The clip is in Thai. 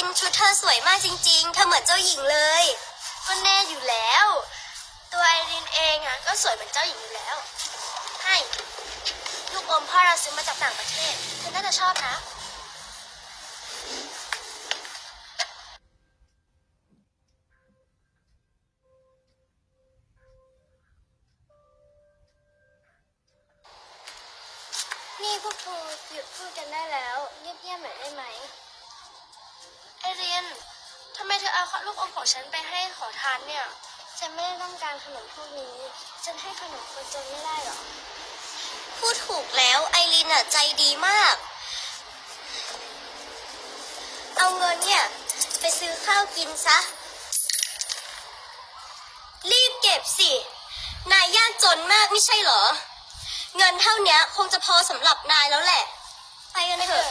นชุดเธอสวยมากจริงๆเธอเหมือนเจ้าหญิงเลยก็แน่อยู่แล้ว ตัวไอรินเองอ่ะก็สวยเหมือนเจ้าหญิงอยู่แล้วให้ลูกอมพ่อเราซื้อมาจากต่างประเทศเธอน่าจะชอบนะนี่พวกเธอหยุดพูดกันได้แล้วเงียบๆหน่อยได้ไหมไอรินทำไมเธอเอาลูกอมของฉันไปให้ขอทานเนี่ยฉันไม่ได้ต้องการขนมพวกนี้ฉันให้ขนมคนจนไม่ได้หรอพูดถูกแล้วไอรินอ่ะใจดีมากเอาเงินเนี่ยไปซื้อข้าวกินซะรีบเก็บสินายยากจนมากไม่ใช่เหรอเงินเท่านี้คงจะพอสำหรับนายแล้วแหละไปกันเถอะ